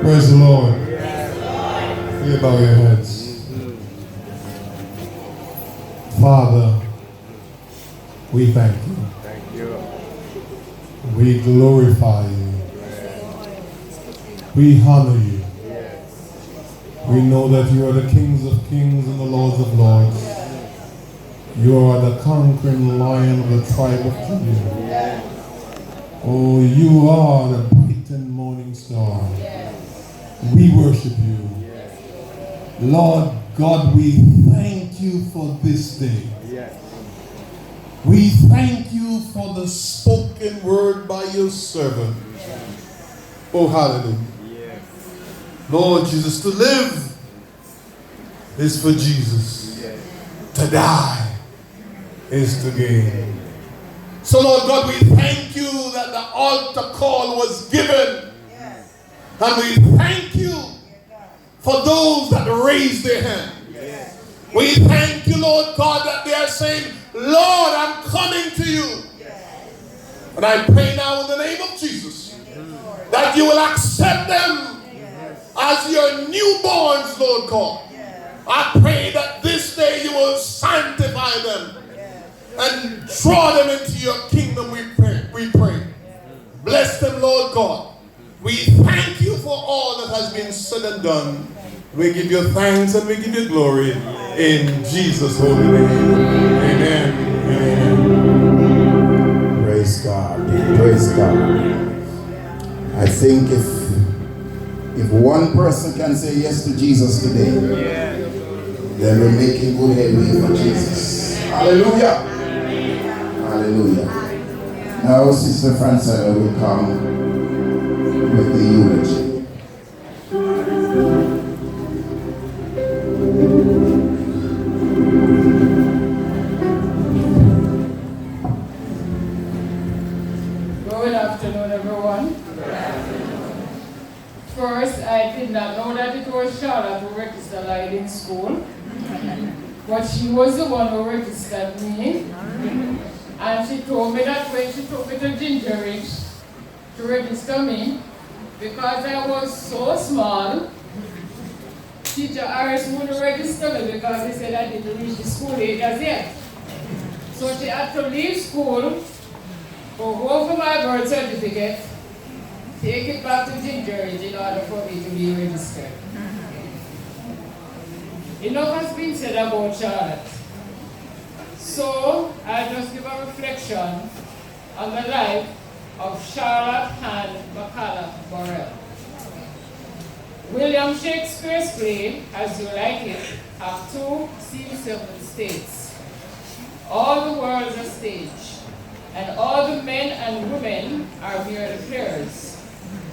Praise the Lord. You bow your heads. Father, we thank you. We glorify you. We honor you. We know that you are the kings of kings and the lords of lords. You are the conquering lion of the tribe of Judah. Oh, you are the bright and morning star. We worship you. Lord God, we thank you for this day. We thank you for the spoken word by your servant. Oh, hallelujah. Lord Jesus, to live is for Jesus. To die is to gain. So, Lord God, we thank you that the altar call was given. And we thank you for those that raised their hand. We thank you, Lord God, that they are saying, Lord, I'm coming to you. And I pray now in the name of Jesus that you will accept them as your newborns, Lord God. I pray that this day you will sanctify them and draw them into your kingdom, we pray. Bless them, Lord God. We thank you for all that has been said and done. We give you thanks and we give you glory in Jesus' holy name. Amen. Amen. Praise God. Praise God. I think if one person can say yes to Jesus today, then we're making good headway for Jesus. Hallelujah. Hallelujah. Now Sister Francella will come with the eulogy. Good afternoon, everyone. First, I did not know that it was Charlotte who registered Light in school, but she was the one who registered me. And she told me that when she took me to Ginger Ridge to register me, because I was so small, Teacher Harris wouldn't register me because he said I didn't reach the school age as yet. So she had to leave school, go home for my birth certificate, take it back to Ginger Ridge in order for me to be registered. Enough has been said about Charlotte. So I'll just give a reflection on the life of Charlotte Ann McCallum Burrell. William Shakespeare's play, As You Like It, have two C7 states. All the world's a stage, and all the men and women are mere players.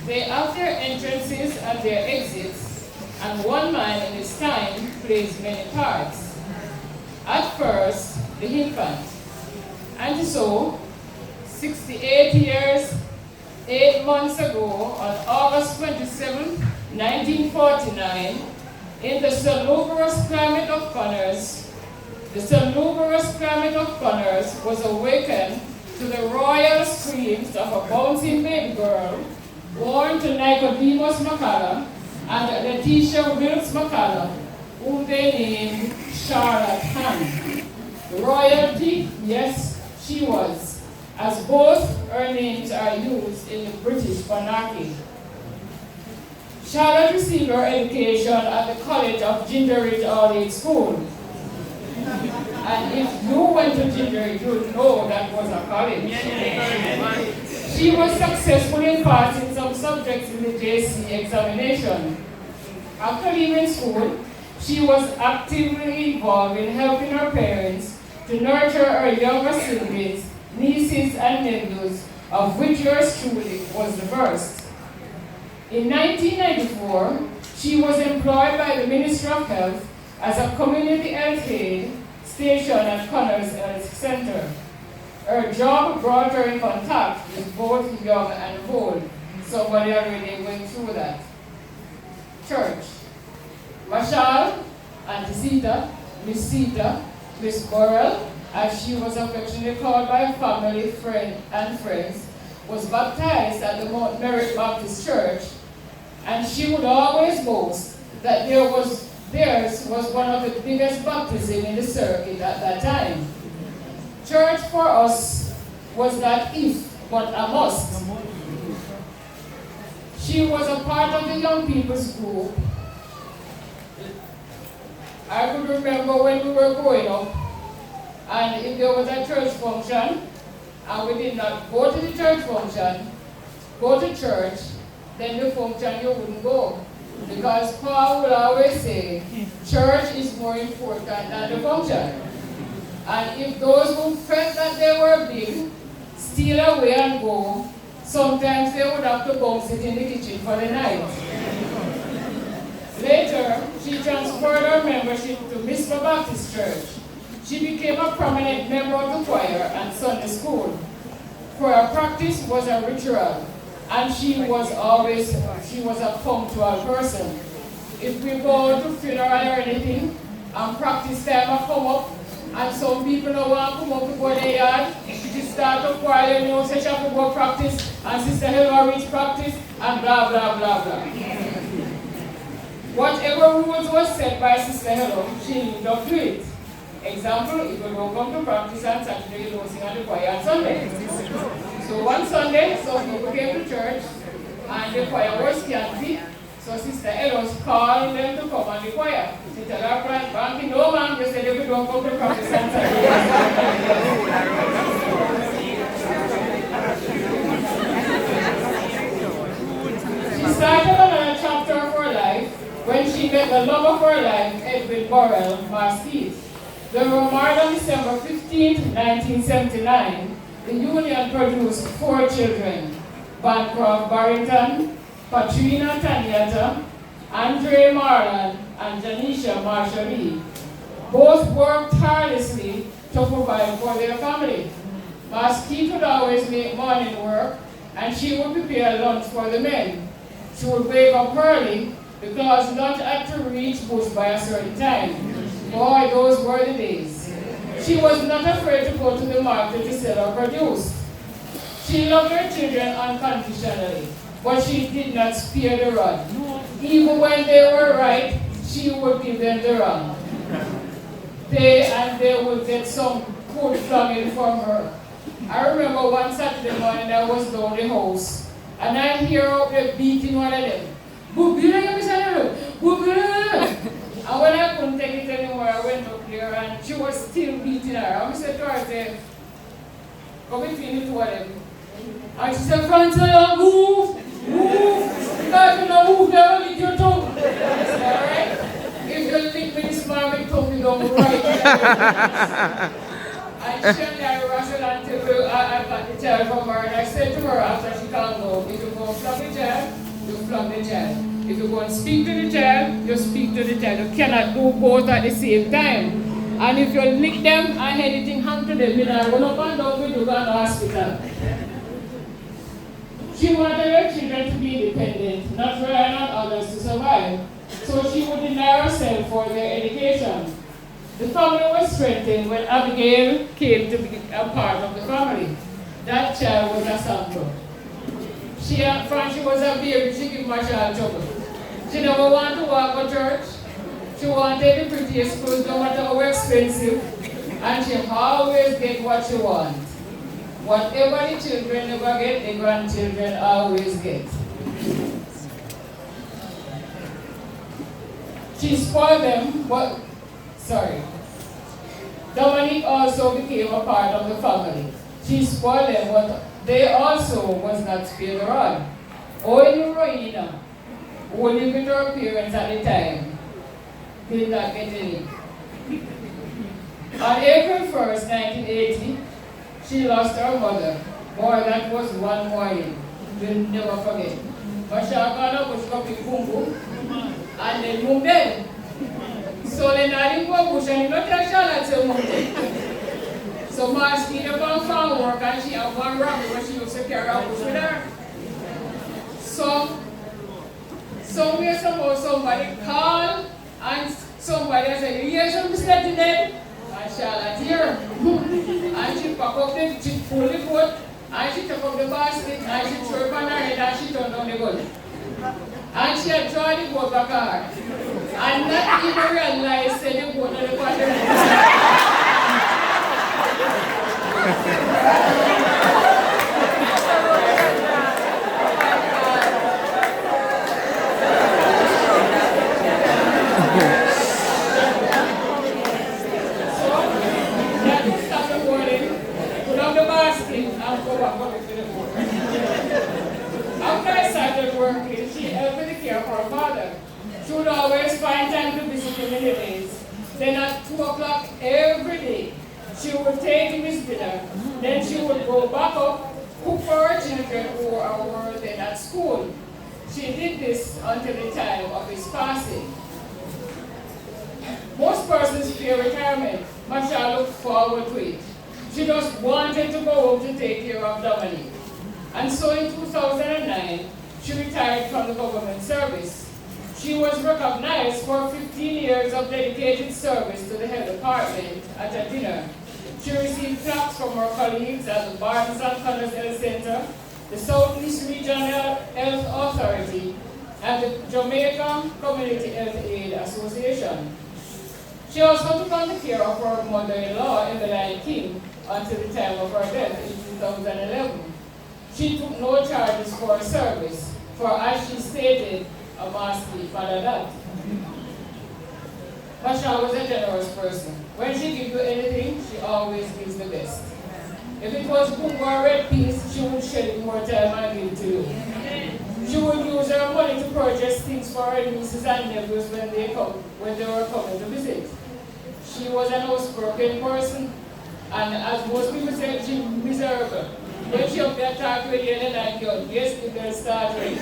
They have their entrances and their exits, and one man in his time plays many parts. At first, the infant. And so, 68 years, 8 months ago, on August 27, 1949, in the salubrious climate of Connors, was awakened to the royal screams of a bouncing baby girl born to Nicodemus McCallum and Letitia Wilkes McCallum, whom they named Charlotte Ann. Royalty, yes, she was, as both her names are used in the British monarchy. Charlotte received her education at the College of Ginger Ridge All-Age School. And if you went to Ginger Ridge, you would know that was a college. She was successful in passing some subjects in the JC examination. After leaving school, she was actively involved in helping her parents to nurture her younger siblings, nieces and nephews, of which yours truly was the first. In 1994, she was employed by the Ministry of Health as a community health aide stationed at Connors Health Center. Her job brought her in contact with both young and old. Somebody already went through that. Church. Mashal, Auntie Sita, Miss Sita, Miss Burrell, as she was affectionately called by family, friends, was baptized at the Mount Merritt Baptist Church And she would always boast that theirs was one of the biggest baptisms in the circuit at that time. Church for us was not if, but a must. She was a part of the young people's group. I could remember when we were growing up, and if there was a church function, and we did not go to the church function, go to church, then the function you wouldn't go. Because Paul would always say, church is more important than the function. And if those who felt that they were big steal away and go, sometimes they would have to bounce it in the kitchen for the night. Later, she transferred her membership to Mr. Baptist Church. She became a prominent member of the choir and Sunday school. Choir practice was a ritual, and she was a punctual person. If we go to funeral or anything, and practice time will come up, and some people don't want to come up to go to the yard, she start to quarrel, you know, say she have to go practice, and Sister Helena reach practice, and blah, blah, blah, blah. Whatever rules was set by Sister Helena, she lived up to it. Example, if you don't come to practice on Saturday, you don't sing at the choir on Sunday. So one Sunday, some people came to church, and the choir was scanty. So Sister Elos called them to come on the choir. She tell her friend, Banky, no ma'am, they said if you don't come to practice on Saturday. She started another chapter of her life when she met the love of her life, Edwin Burrell Marquis. They were married on December 15, 1979. The union produced 4 children: Bancroft Barrington, Patrina Tanyata, Andre Marlan, and Janisha Marshall. Both worked tirelessly to provide for their family. Marquis would always make morning work, and she would prepare lunch for the men. She would wake up early because lunch had to reach bush by a certain time. Boy, those were the days. She was not afraid to go to the market to sell her produce. She loved her children unconditionally, but she did not spare the rod. Even when they were right, she would give them the wrong. They would get some food flung from her. I remember one Saturday morning I was down the house, and I hear out there beating one of them. And when I couldn't take it anymore, I went up there and she was still beating her. I said to her, come between the two of them. And she said, Francia, move! Because you don't move, never lick your tongue. Alright? If you lick me this morning, tongue me down right. And she and I wrestled until I got the child from her. And I said to her after she calmed down, if you go flog the child, you flog the child. If you go and speak to the child, you speak to the child. You cannot do both at the same time. And if you lick them and anything happen to them, you know, run up and down with you go to the hospital. She wanted her children to be independent, not relying on others to survive. So she would deny herself for their education. The family was strengthened when Abigail came to be a part of the family. That child was a sample. She was a baby, she gave my child trouble. She never wanted to walk to church. She wanted the prettiest clothes, no matter how expensive. And she always get what she wants. Whatever the children never get, the grandchildren always get. She spoiled them, but, Dominic also became a part of the family. She spoiled them, but they also was not spared the rod. Only Roina, who lived with her parents at the time, did not get any. On April 1st, 1980, she lost her mother. Boy, that was one morning. We'll never forget. Mashakana was copy Kumbu, and then Mumbe. So then I didn't go bush and not tell Charlotte to Mumbe. So Marcy did about farm work, and she had one rabbit where she used to carry out bush with her. So, somewhere, somehow, somebody called, and somebody said, you hear something steady there? And Charlotte here. And she packed up she pulled the boat, and she took up the basket, and she threw it on her head, and she turned down the gun. And she had tried the boat back hard. And not even realized that the boat had got her. After I started working, she helped with the care for her father. She would always find time to visit him in the days. Then at 2 o'clock every day, she would take him his dinner. Then she would go back up, cook for her children who were then at school. She did this until the time of his passing. Most persons fear retirement. Masha looked forward to it. She just wanted to go home to take care of Dominic. And so in 2009, she retired from the government service. She was recognized for 15 years of dedicated service to the health department at a dinner. She received plaques from her colleagues at the Barnes and Connors Health Center, the Southeast Regional Health Authority, and the Jamaica Community Health Aid Association. She also took on the care of her mother-in-law, Emmeline King, until the time of her death in 2011. She took no charges for her service, for as she stated, a master father that. Masha was a generous person. When she gives you anything, she always gives the best. If it was book or red peas, she would shed it more time and give it to you. She would use her money to purchase things for her nieces and nephews when they were coming to visit. She was an outspoken person, and as most people say, she's miserable. When she up there talking with you in the night, yes, you can start with.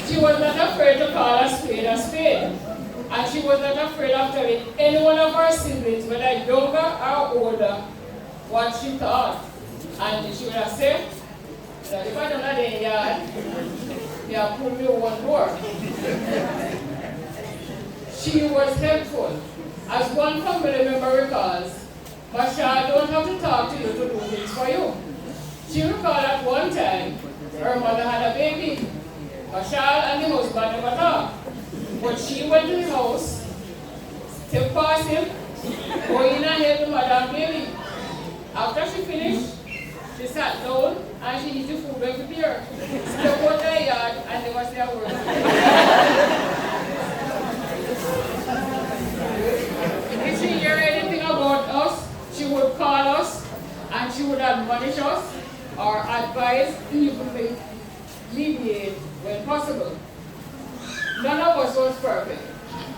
She was not afraid to call a spade a spade. And she was not afraid of telling any one of her siblings, whether younger or older, what she thought. And she would have said, that if I don't know the yard, they have put me one door. She was helpful. As one family member recalls, Masha don't have to talk to you to do things for you. She recalled at one time, her mother had a baby. Masha and the husband never talked. But she went to his house, step past him, go in and help the mother and baby. After she finished, she sat down and she eat the food when prepared. Step out the yard and never say a word. If she hear anything about us, she would call us and she would admonish us or advise, even mediate when possible. None of us was perfect,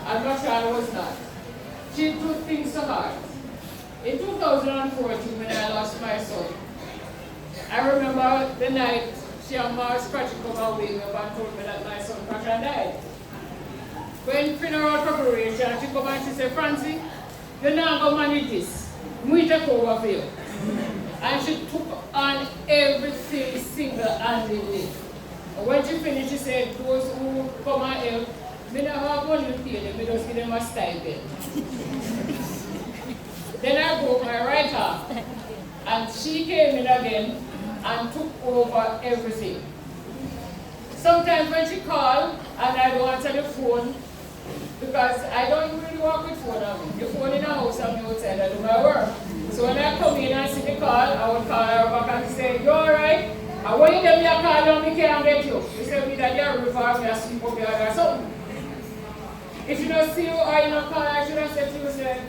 and Masha was not. She took things to heart. In 2014, when I lost my son, I remember the night she and Mars Scratchy come and wake me up and told me that my son crashed and died. When funeral preparation, she come and she said, Francie, you're not going to manage this. We take over for you. And she took on everything single-handedly. When she finished, she said, those who come and help, we never have money to pay them, we just give them a stipend. Then I broke my right arm, and she came in again and took over everything. Sometimes when she called, and I don't answer the phone, because I don't really work with phone on me. The phone in the house and me outside, I do my work. So when I come in and see the call, I would call her back and say, you alright? And when you give me a call, now me can't get you. You say me that you're river, me a sleep up here or something. If you don't see you or you don't call, I should have said to you, say,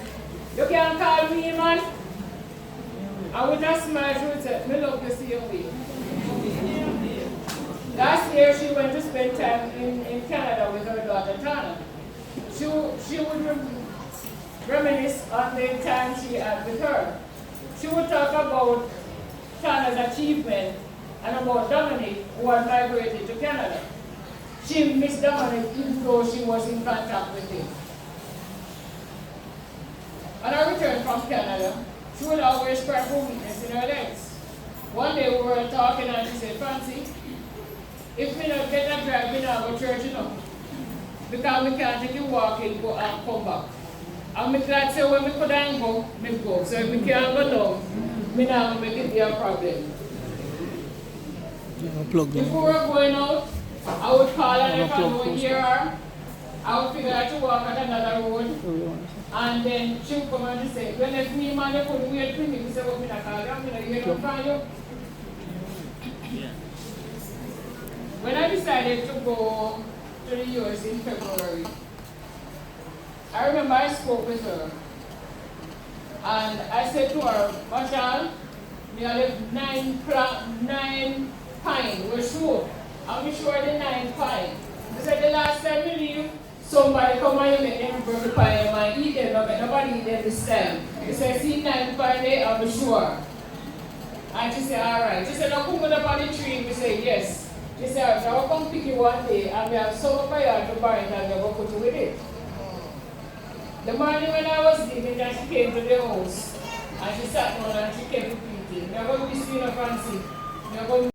you can't call me, man. And with a smile, she would say, me love to see you way. Last year, she went to spend time in Canada with her daughter, Tana. She would reminisce on the time she had with her. She would talk about Tana's achievement and about Dominic, who had migrated to Canada. She missed Dominic even though she was in contact with him. On her return from Canada, she would always cry for weakness in her legs. One day we were talking and she said, Francie, if we don't get a drive, we don't go to church enough. Because we can't take you walking, go and come back. And I'm glad say when we couldn't go, we go. So if we can't go down, we not make it be a problem. If we were going out, I would call her if I don't hear her. I would figure out to walk at another road. And then she would come and say, when if me man they couldn't wait for me, we say, what I call you, I'm going to hear from you. When I decided to go to the US in February, I remember I spoke with her. And I said to her, Marshall, we live 9 Pine, we're sure. I'm sure the 9 Pine. I said the last time we leave, somebody come and make them bring the pine and eat them, but nobody eat them this time. He said, see 9 Pine there, I'm sure. And she said, all right. She said, now come up on the tree. We said, yes. She said, I will come pick you one day and we have some of my yard to buy it and we will put you with it. The morning when I was leaving, and she came to the house and she sat down and she kept repeating, "You're going to be seen a fancy. You're going